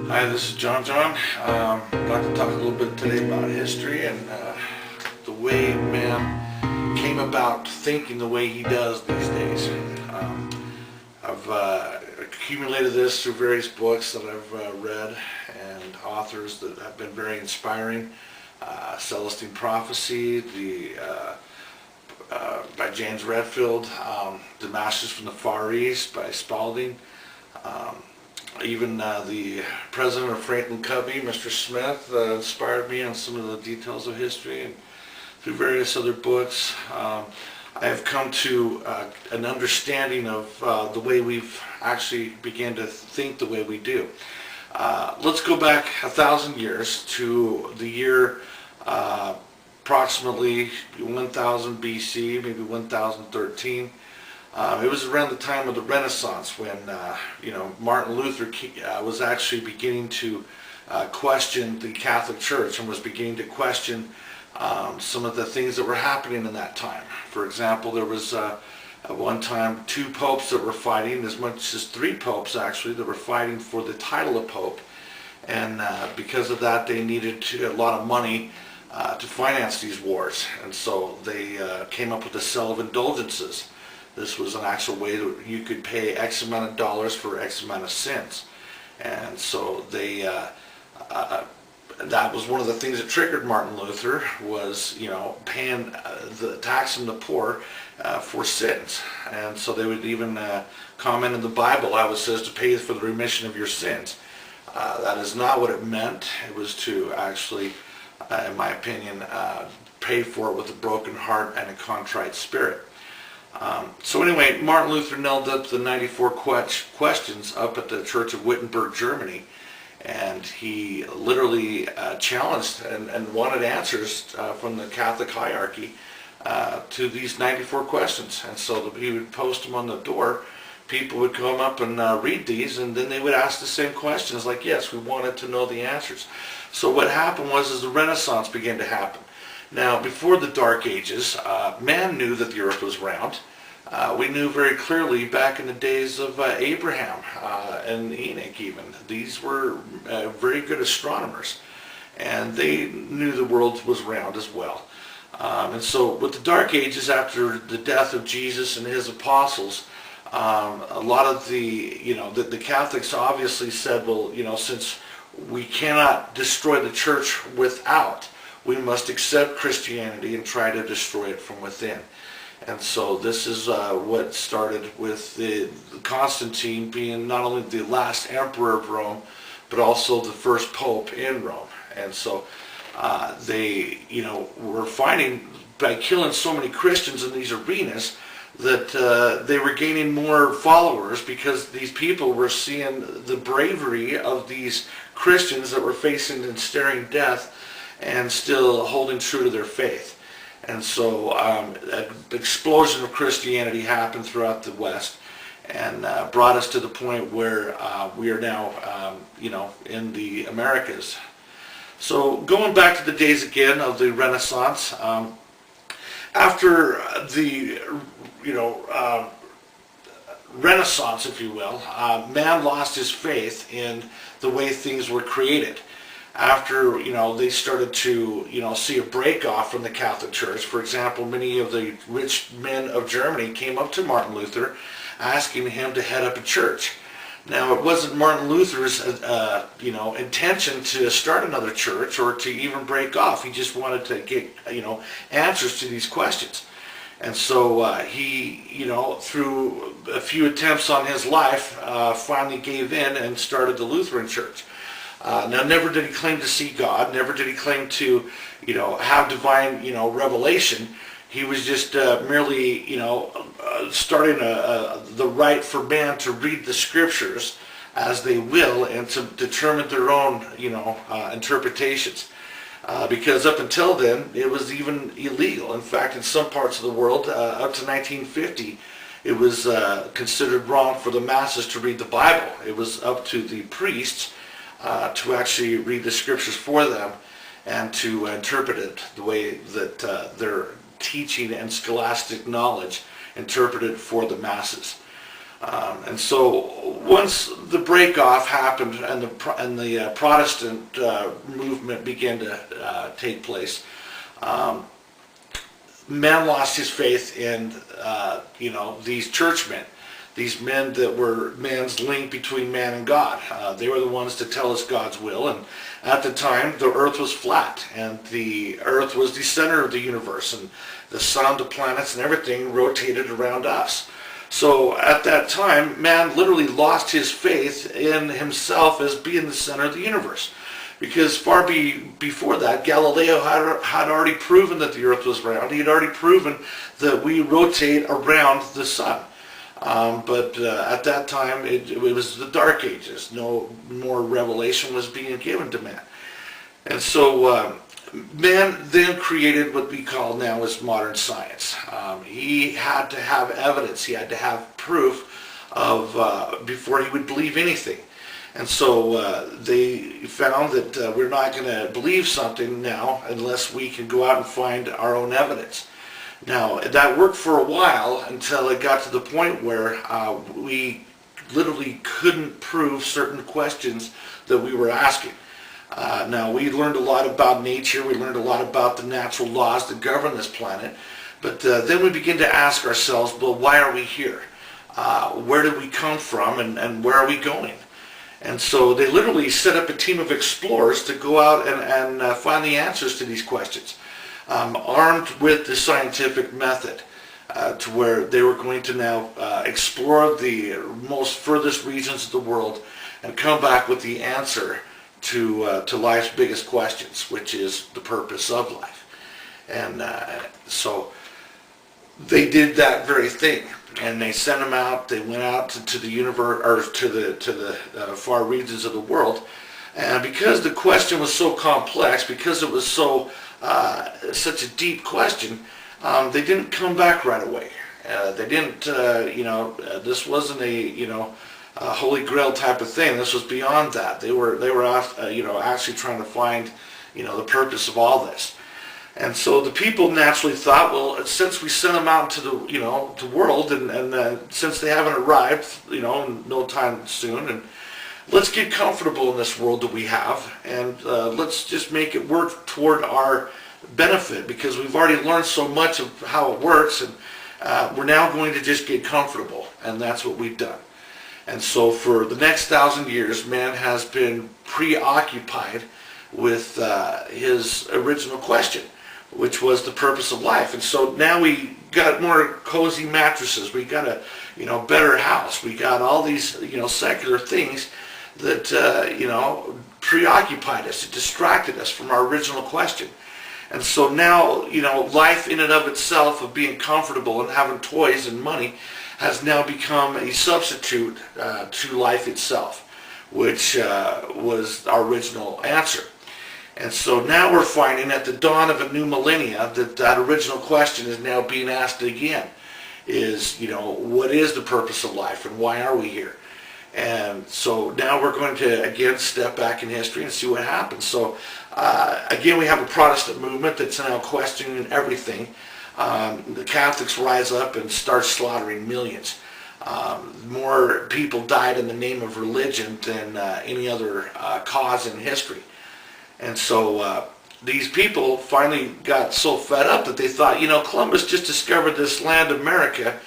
Hi, this is John. I'd like to talk a little bit today about history and the way man came about thinking the way he does these days. I've accumulated this through various books that I've read and authors that have been very inspiring. Celestine Prophecy, by James Redfield, Damascus from the Far East by Spalding. Even the president of Franklin Covey, Mr. Smith, inspired me on some of the details of history, and through various other books, I have come to an understanding of the way we've actually began to think the way we do. Let's go back 1,000 years to the year approximately 1000 BC, maybe 1013. It was around the time of the Renaissance when Martin Luther was actually beginning to question the Catholic Church and was beginning to question some of the things that were happening in that time. For example, there was at one time 2 popes that were fighting, as much as 3 popes actually, that were fighting for the title of pope, and because of that they needed a lot of money to finance these wars, and so they came up with a sale of indulgences. This was an actual way that you could pay X amount of dollars for X amount of sins. And so they, that was one of the things that triggered Martin Luther, was, paying taxing the poor for sins. And so they would even comment in the Bible how it says to pay for the remission of your sins. That is not what it meant. It was to actually, in my opinion, pay for it with a broken heart and a contrite spirit. So anyway, Martin Luther nailed up the 94 questions up at the Church of Wittenberg, Germany, and he literally challenged and wanted answers from the Catholic hierarchy to these 94 questions. And so he would post them on the door. People would come up and read these, and then they would ask the same questions, like, yes, we wanted to know the answers. So what happened was the Renaissance began to happen. Now, before the Dark Ages, man knew that the earth was round. We knew very clearly back in the days of Abraham and Enoch even. These were very good astronomers, and they knew the world was round as well. And so with the Dark Ages, after the death of Jesus and his apostles, a lot of the Catholics obviously said, well, since we cannot destroy the church without, we must accept Christianity and try to destroy it from within. And so this is what started with the Constantine being not only the last emperor of Rome, but also the first pope in Rome. And so they, were finding, by killing so many Christians in these arenas, that they were gaining more followers, because these people were seeing the bravery of these Christians that were facing and staring death and still holding true to their faith. And so an explosion of Christianity happened throughout the West, and brought us to the point where we are now, in the Americas. So going back to the days again of the Renaissance, after the, Renaissance, if you will, man lost his faith in the way things were created. After, they started to, see a break off from the Catholic Church. For example, many of the rich men of Germany came up to Martin Luther asking him to head up a church. Now, it wasn't Martin Luther's, intention to start another church or to even break off. He just wanted to get, answers to these questions. And so he, through a few attempts on his life, finally gave in and started the Lutheran Church. Now, never did he claim to see God, never did he claim to, have divine, revelation. He was just merely, starting the right for man to read the scriptures as they will and to determine their own, interpretations. Because up until then, it was even illegal. In fact, in some parts of the world, up to 1950, it was considered wrong for the masses to read the Bible. It was up to the priests to actually read the scriptures for them and to interpret it the way that their teaching and scholastic knowledge interpreted for the masses. And so once the break-off happened and the Protestant movement began to take place, man lost his faith in these churchmen, these men that were man's link between man and God. They were the ones to tell us God's will, and at the time the earth was flat, and the earth was the center of the universe, and the sun, the planets, and everything rotated around us. So at that time, man literally lost his faith in himself as being the center of the universe. Because before that, Galileo had already proven that the earth was round. He had already proven that we rotate around the sun. But at that time, it was the Dark Ages. No more revelation was being given to man. And so man then created what we call now as modern science. He had to have evidence. He had to have proof of before he would believe anything. And so they found that we're not going to believe something now unless we can go out and find our own evidence. Now, that worked for a while until it got to the point where we literally couldn't prove certain questions that we were asking. Now, we learned a lot about nature. We learned a lot about the natural laws that govern this planet. But then we begin to ask ourselves, well, why are we here? Where did we come from, and where are we going? And so they literally set up a team of explorers to go out and find the answers to these questions, armed with the scientific method, to where they were going to now explore the most furthest regions of the world and come back with the answer to life's biggest questions, which is the purpose of life. And so they did that very thing, and they sent them out. They went out to the universe, or to the far regions of the world. And because the question was so complex, because it was so such a deep question, they didn't come back right away. They didn't, this wasn't a Holy Grail type of thing. This was beyond that. They were actually trying to find, the purpose of all this. And so the people naturally thought, well, since we sent them out into the world, and since they haven't arrived, in no time soon, and let's get comfortable in this world that we have, and let's just make it work toward our benefit, because we've already learned so much of how it works, and we're now going to just get comfortable, and that's what we've done. And so for the next 1,000 years, man has been preoccupied with his original question, which was the purpose of life. And so now we got more cozy mattresses, we got a better house, we got all these secular things that preoccupied us, it distracted us from our original question. And so now life in and of itself, of being comfortable and having toys and money, has now become a substitute to life itself, which was our original answer. And so now we're finding at the dawn of a new millennia that original question is now being asked again, is, what is the purpose of life, and why are we here? And so now we're going to again step back in history and see what happens. So again, we have a Protestant movement that's now questioning everything. The Catholics rise up and start slaughtering millions. More people died in the name of religion than any other cause in history. And so these people finally got so fed up that they thought, Columbus just discovered this land, America,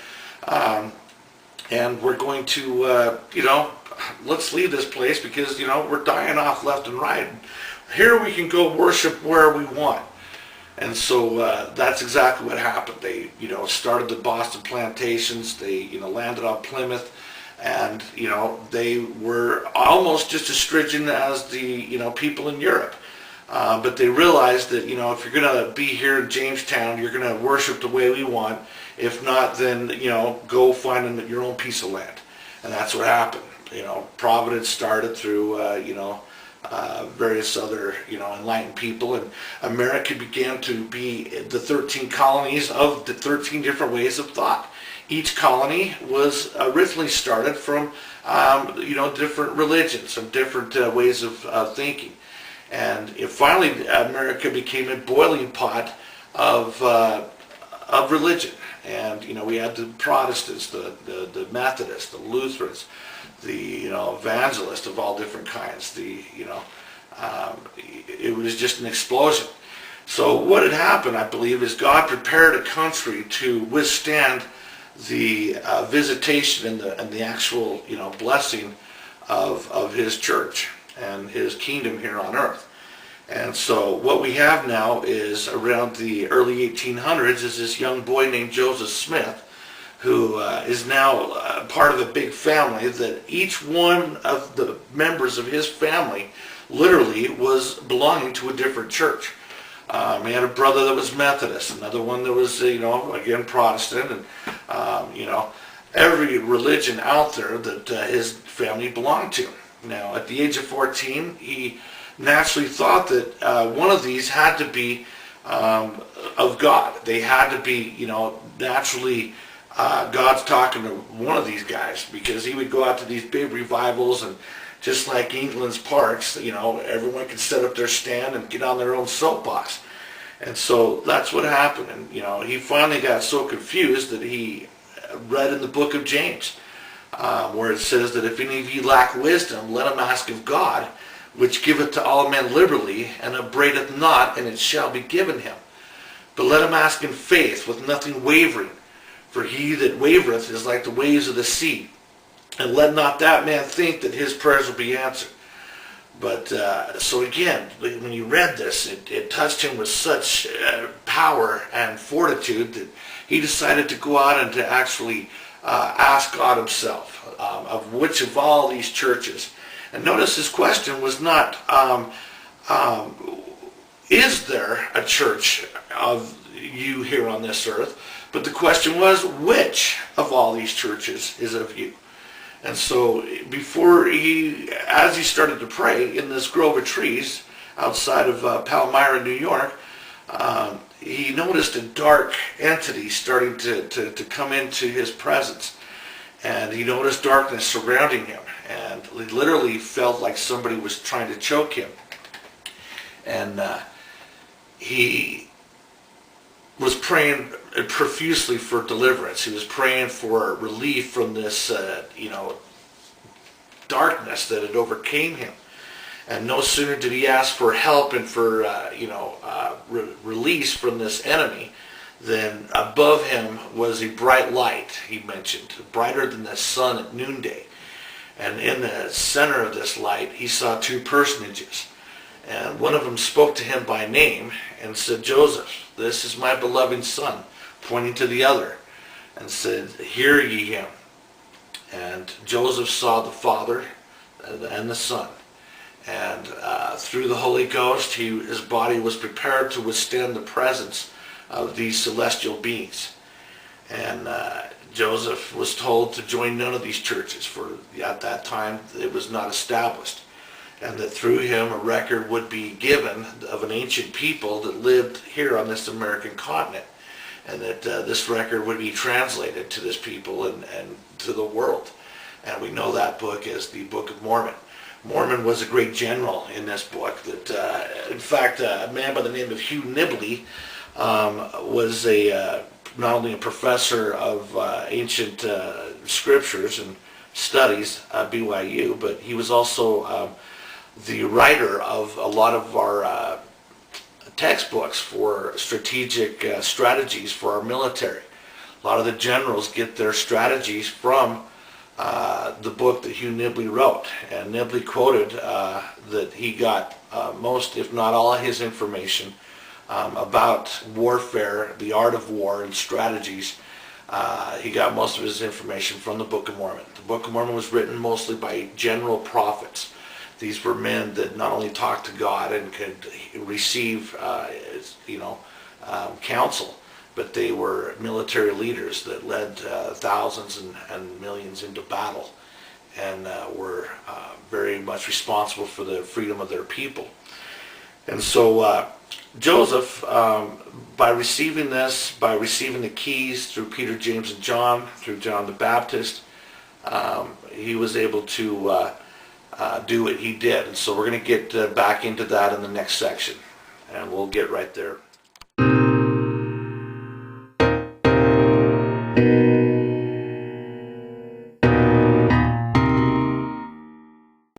and we're going to, let's leave this place because, we're dying off left and right. Here we can go worship where we want. And so that's exactly what happened. They, started the Boston plantations. They, landed on Plymouth. And, they were almost just as stringent as the, people in Europe. But they realized that, if you're going to be here in Jamestown, you're going to worship the way we want. If not, then, go find your own piece of land. And that's what happened. Providence started through, various other, enlightened people. And America began to be the 13 colonies of the 13 different ways of thought. Each colony was originally started from, different religions and different ways of thinking. And finally, America became a boiling pot of religion. And, we had the Protestants, the Methodists, the Lutherans, the, evangelists of all different kinds. It was just an explosion. So what had happened, I believe, is God prepared a country to withstand the visitation and the actual, blessing of his church and his kingdom here on earth. And so what we have now is, around the early 1800s, is this young boy named Joseph Smith, who is now part of a big family that each one of the members of his family literally was belonging to a different church. He had a brother that was Methodist, another one that was, again, Protestant, and, every religion out there that his family belonged to. Now, at the age of 14, he naturally thought that one of these had to be of God. They had to be, naturally, God's talking to one of these guys, because he would go out to these big revivals, and just like England's parks, everyone could set up their stand and get on their own soapbox. And so that's what happened. And, he finally got so confused that he read in the book of James, where it says that if any of you lack wisdom, let him ask of God, which giveth to all men liberally, and upbraideth not, and it shall be given him. But let him ask in faith, with nothing wavering. For he that wavereth is like the waves of the sea. And let not that man think that his prayers will be answered. But, so again, when you read this, it touched him with such power and fortitude that he decided to go out and to actually ask God himself of which of all these churches. And notice his question was not, is there a church of you here on this earth? But the question was, which of all these churches is of you? And so as he started to pray in this grove of trees outside of Palmyra, New York, he noticed a dark entity starting to come into his presence. And he noticed darkness surrounding him. And he literally felt like somebody was trying to choke him. And he was praying profusely for deliverance. He was praying for relief from this, darkness that had overcame him. And no sooner did he ask for help and for, release from this enemy, than above him was a bright light, he mentioned, brighter than the sun at noonday. And in the center of this light, he saw two personages. And one of them spoke to him by name and said, "Joseph, this is my beloved son," pointing to the other, and said, "Hear ye him." And Joseph saw the Father and the Son. And through the Holy Ghost, his body was prepared to withstand the presence of these celestial beings. And Joseph was told to join none of these churches, for at that time it was not established. And that through him a record would be given of an ancient people that lived here on this American continent. And that this record would be translated to this people and to the world. And we know that book as the Book of Mormon. Mormon was a great general in this book. That, in fact, a man by the name of Hugh Nibley was not only a professor of ancient scriptures and studies at BYU, but he was also the writer of a lot of our textbooks for strategic strategies for our military. A lot of the generals get their strategies from the book that Hugh Nibley wrote. And Nibley quoted that he got most, if not all, of his information about warfare, the art of war and strategies. He got most of his information from the Book of Mormon. The Book of Mormon was written mostly by general prophets. These were men that not only talked to God and could receive, counsel, but they were military leaders that led thousands and millions into battle, and were very much responsible for the freedom of their people. And so Joseph, by receiving this, by receiving the keys through Peter, James, and John, through John the Baptist, he was able to do what he did. And so we're going to get back into that in the next section, and we'll get right there.